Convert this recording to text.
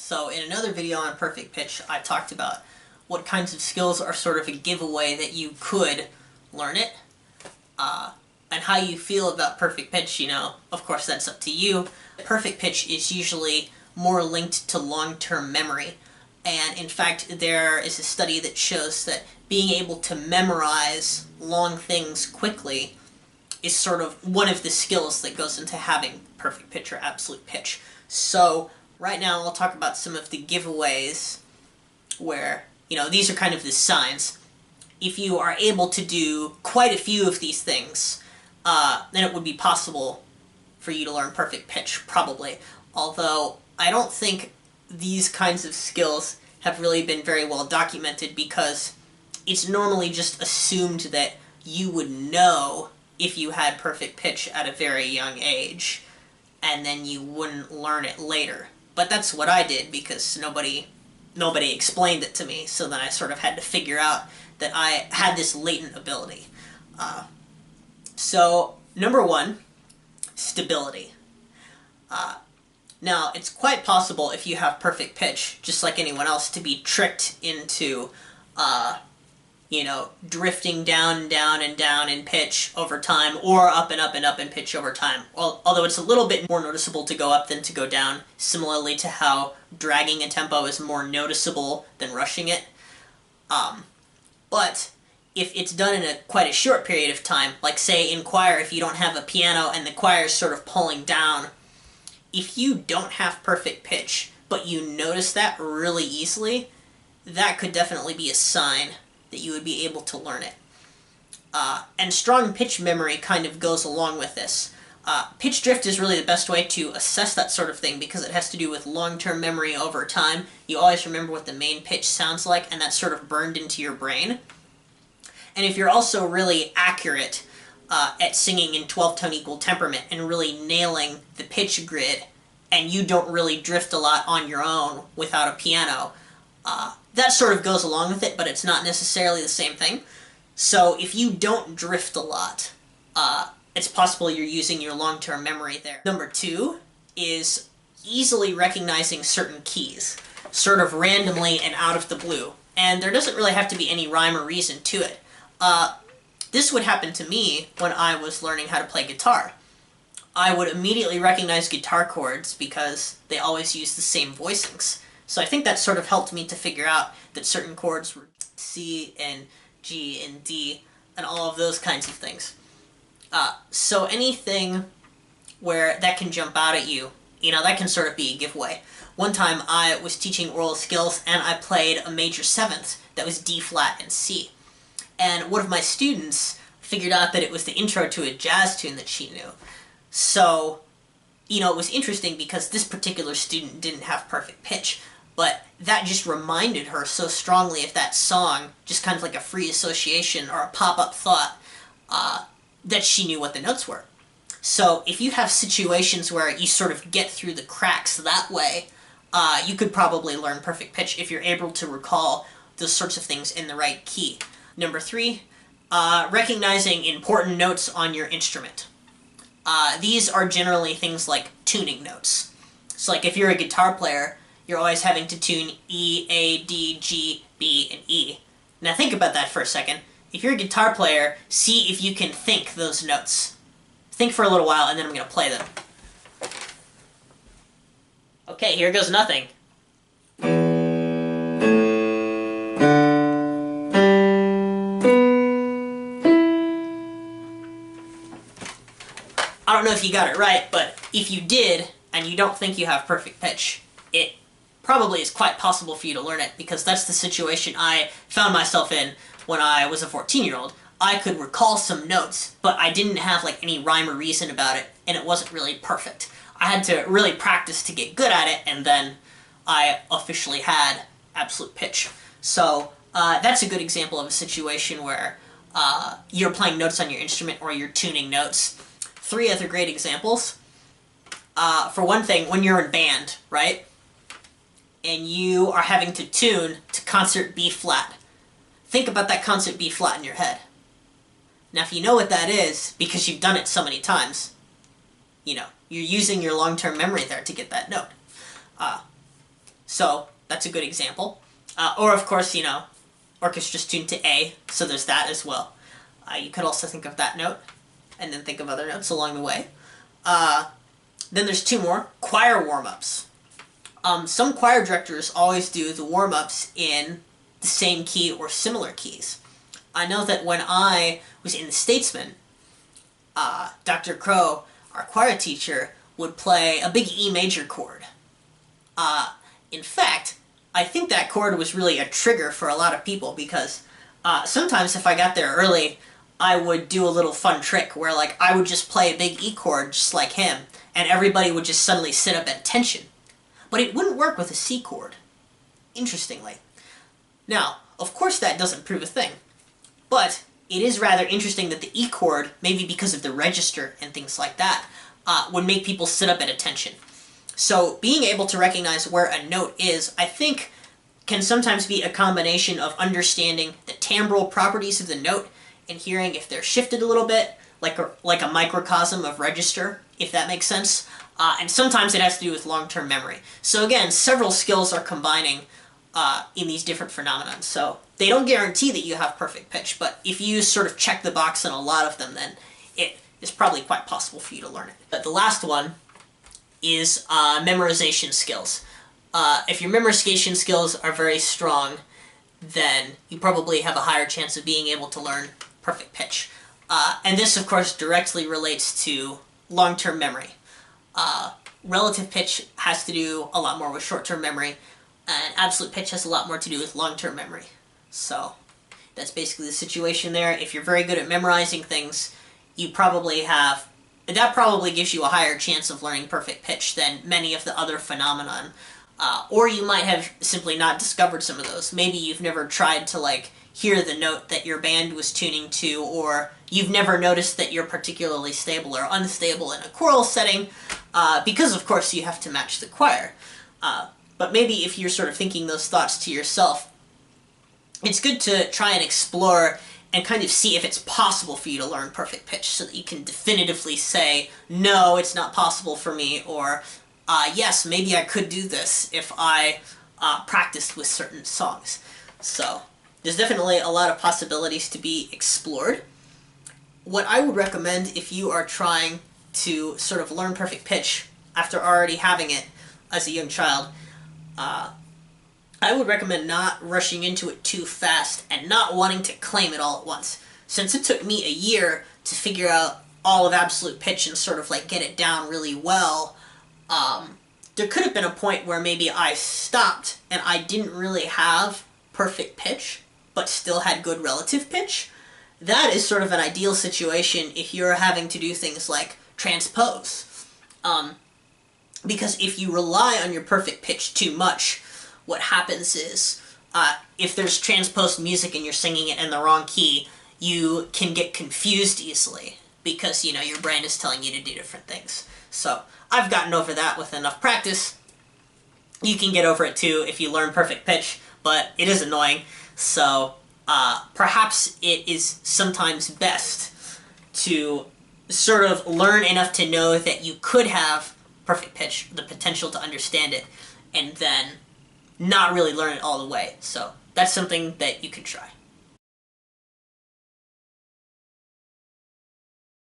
So in another video on perfect pitch, I talked about what kinds of skills are sort of a giveaway that you could learn it, and how you feel about perfect pitch, of course that's up to you. Perfect pitch is usually more linked to long-term memory, and in fact there is a study that shows that being able to memorize long things quickly is sort of one of the skills that goes into having perfect pitch or absolute pitch. So right now I'll talk about some of the giveaways where, these are kind of the signs. If you are able to do quite a few of these things, then it would be possible for you to learn perfect pitch, probably. Although I don't think these kinds of skills have really been very well documented, because it's normally just assumed that you would know if you had perfect pitch at a very young age, and then you wouldn't learn it later. But that's what I did, because nobody explained it to me, so then I sort of had to figure out that I had this latent ability. So, number one, stability. Now, it's quite possible if you have perfect pitch, just like anyone else, to be tricked into, drifting down and down and down in pitch over time, or up and up and up in pitch over time. Well, although it's a little bit more noticeable to go up than to go down, similarly to how dragging a tempo is more noticeable than rushing it. But if it's done in quite a short period of time, like say in choir, if you don't have a piano and the choir is sort of pulling down, if you don't have perfect pitch, but you notice that really easily, that could definitely be a sign that you would be able to learn it. And strong pitch memory kind of goes along with this. Pitch drift is really the best way to assess that sort of thing, because it has to do with long-term memory over time. You always remember what the main pitch sounds like, and that's sort of burned into your brain. And if you're also really accurate at singing in 12-tone equal temperament and really nailing the pitch grid, and you don't really drift a lot on your own without a piano, that sort of goes along with it, but it's not necessarily the same thing. So if you don't drift a lot, it's possible you're using your long-term memory there. Number two is easily recognizing certain keys, sort of randomly and out of the blue. And there doesn't really have to be any rhyme or reason to it. This would happen to me when I was learning how to play guitar. I would immediately recognize guitar chords because they always use the same voicings. So I think that sort of helped me to figure out that certain chords were C and G and D and all of those kinds of things. So anything where that can jump out at you, that can sort of be a giveaway. One time I was teaching oral skills and I played a major seventh that was D flat and C. And one of my students figured out that it was the intro to a jazz tune that she knew. So, it was interesting because this particular student didn't have perfect pitch, but that just reminded her so strongly of that song, just kind of like a free association or a pop-up thought, that she knew what the notes were. So if you have situations where you sort of get through the cracks that way, you could probably learn perfect pitch if you're able to recall those sorts of things in the right key. Number three, recognizing important notes on your instrument. These are generally things like tuning notes. So like if you're a guitar player, you're always having to tune E, A, D, G, B, and E. Now think about that for a second. If you're a guitar player, see if you can think those notes. Think for a little while, and then I'm going to play them. Okay, here goes nothing. I don't know if you got it right, but if you did, and you don't think you have perfect pitch, it probably is quite possible for you to learn it, because that's the situation I found myself in when I was a 14-year-old. I could recall some notes, but I didn't have any rhyme or reason about it, and it wasn't really perfect. I had to really practice to get good at it, and then I officially had absolute pitch. So that's a good example of a situation where you're playing notes on your instrument or you're tuning notes. Three other great examples. For one thing, when you're in band, right? And you are having to tune to concert B flat. Think about that concert B flat in your head. Now if you know what that is, because you've done it so many times, you're using your long-term memory there to get that note. So that's a good example. Or of course, orchestra's tuned to A, so there's that as well. You could also think of that note, and then think of other notes along the way. Then there's two more, choir warm-ups. Some choir directors always do the warm-ups in the same key or similar keys. I know that when I was in The Statesman, Dr. Crow, our choir teacher, would play a big E major chord. In fact, I think that chord was really a trigger for a lot of people because sometimes if I got there early, I would do a little fun trick where like I would just play a big E chord just like him, and everybody would just suddenly sit up at attention. But it wouldn't work with a C chord, interestingly. Now, of course that doesn't prove a thing, but it is rather interesting that the E chord, maybe because of the register and things like that, would make people sit up at attention. So being able to recognize where a note is, I think, can sometimes be a combination of understanding the timbral properties of the note and hearing if they're shifted a little bit, like a microcosm of register, if that makes sense. And sometimes it has to do with long-term memory. So again, several skills are combining in these different phenomena. So they don't guarantee that you have perfect pitch, but if you sort of check the box on a lot of them, then it is probably quite possible for you to learn it. But the last one is memorization skills. If your memorization skills are very strong, then you probably have a higher chance of being able to learn perfect pitch. And this, of course, directly relates to long-term memory. Relative pitch has to do a lot more with short-term memory, and absolute pitch has a lot more to do with long-term memory. So that's basically the situation there. If you're very good at memorizing things, you probably have... that probably gives you a higher chance of learning perfect pitch than many of the other phenomenon. Or you might have simply not discovered some of those. Maybe you've never tried to, like, hear the note that your band was tuning to, or you've never noticed that you're particularly stable or unstable in a choral setting, because, of course, you have to match the choir. But maybe if you're sort of thinking those thoughts to yourself, it's good to try and explore and kind of see if it's possible for you to learn perfect pitch so that you can definitively say, no, it's not possible for me, or yes, maybe I could do this if I practiced with certain songs. So there's definitely a lot of possibilities to be explored. What I would recommend if you are trying to sort of learn perfect pitch after already having it as a young child, I would recommend not rushing into it too fast and not wanting to claim it all at once. Since it took me a year to figure out all of absolute pitch and sort of like get it down really well, there could have been a point where maybe I stopped and I didn't really have perfect pitch, but still had good relative pitch. That is sort of an ideal situation if you're having to do things like transpose. Because if you rely on your perfect pitch too much, what happens is, if there's transposed music and you're singing it in the wrong key, you can get confused easily, because, your brain is telling you to do different things. So, I've gotten over that with enough practice. You can get over it too if you learn perfect pitch, but it is annoying, so perhaps it is sometimes best to sort of learn enough to know that you could have perfect pitch, the potential to understand it, and then not really learn it all the way. So that's something that you can try.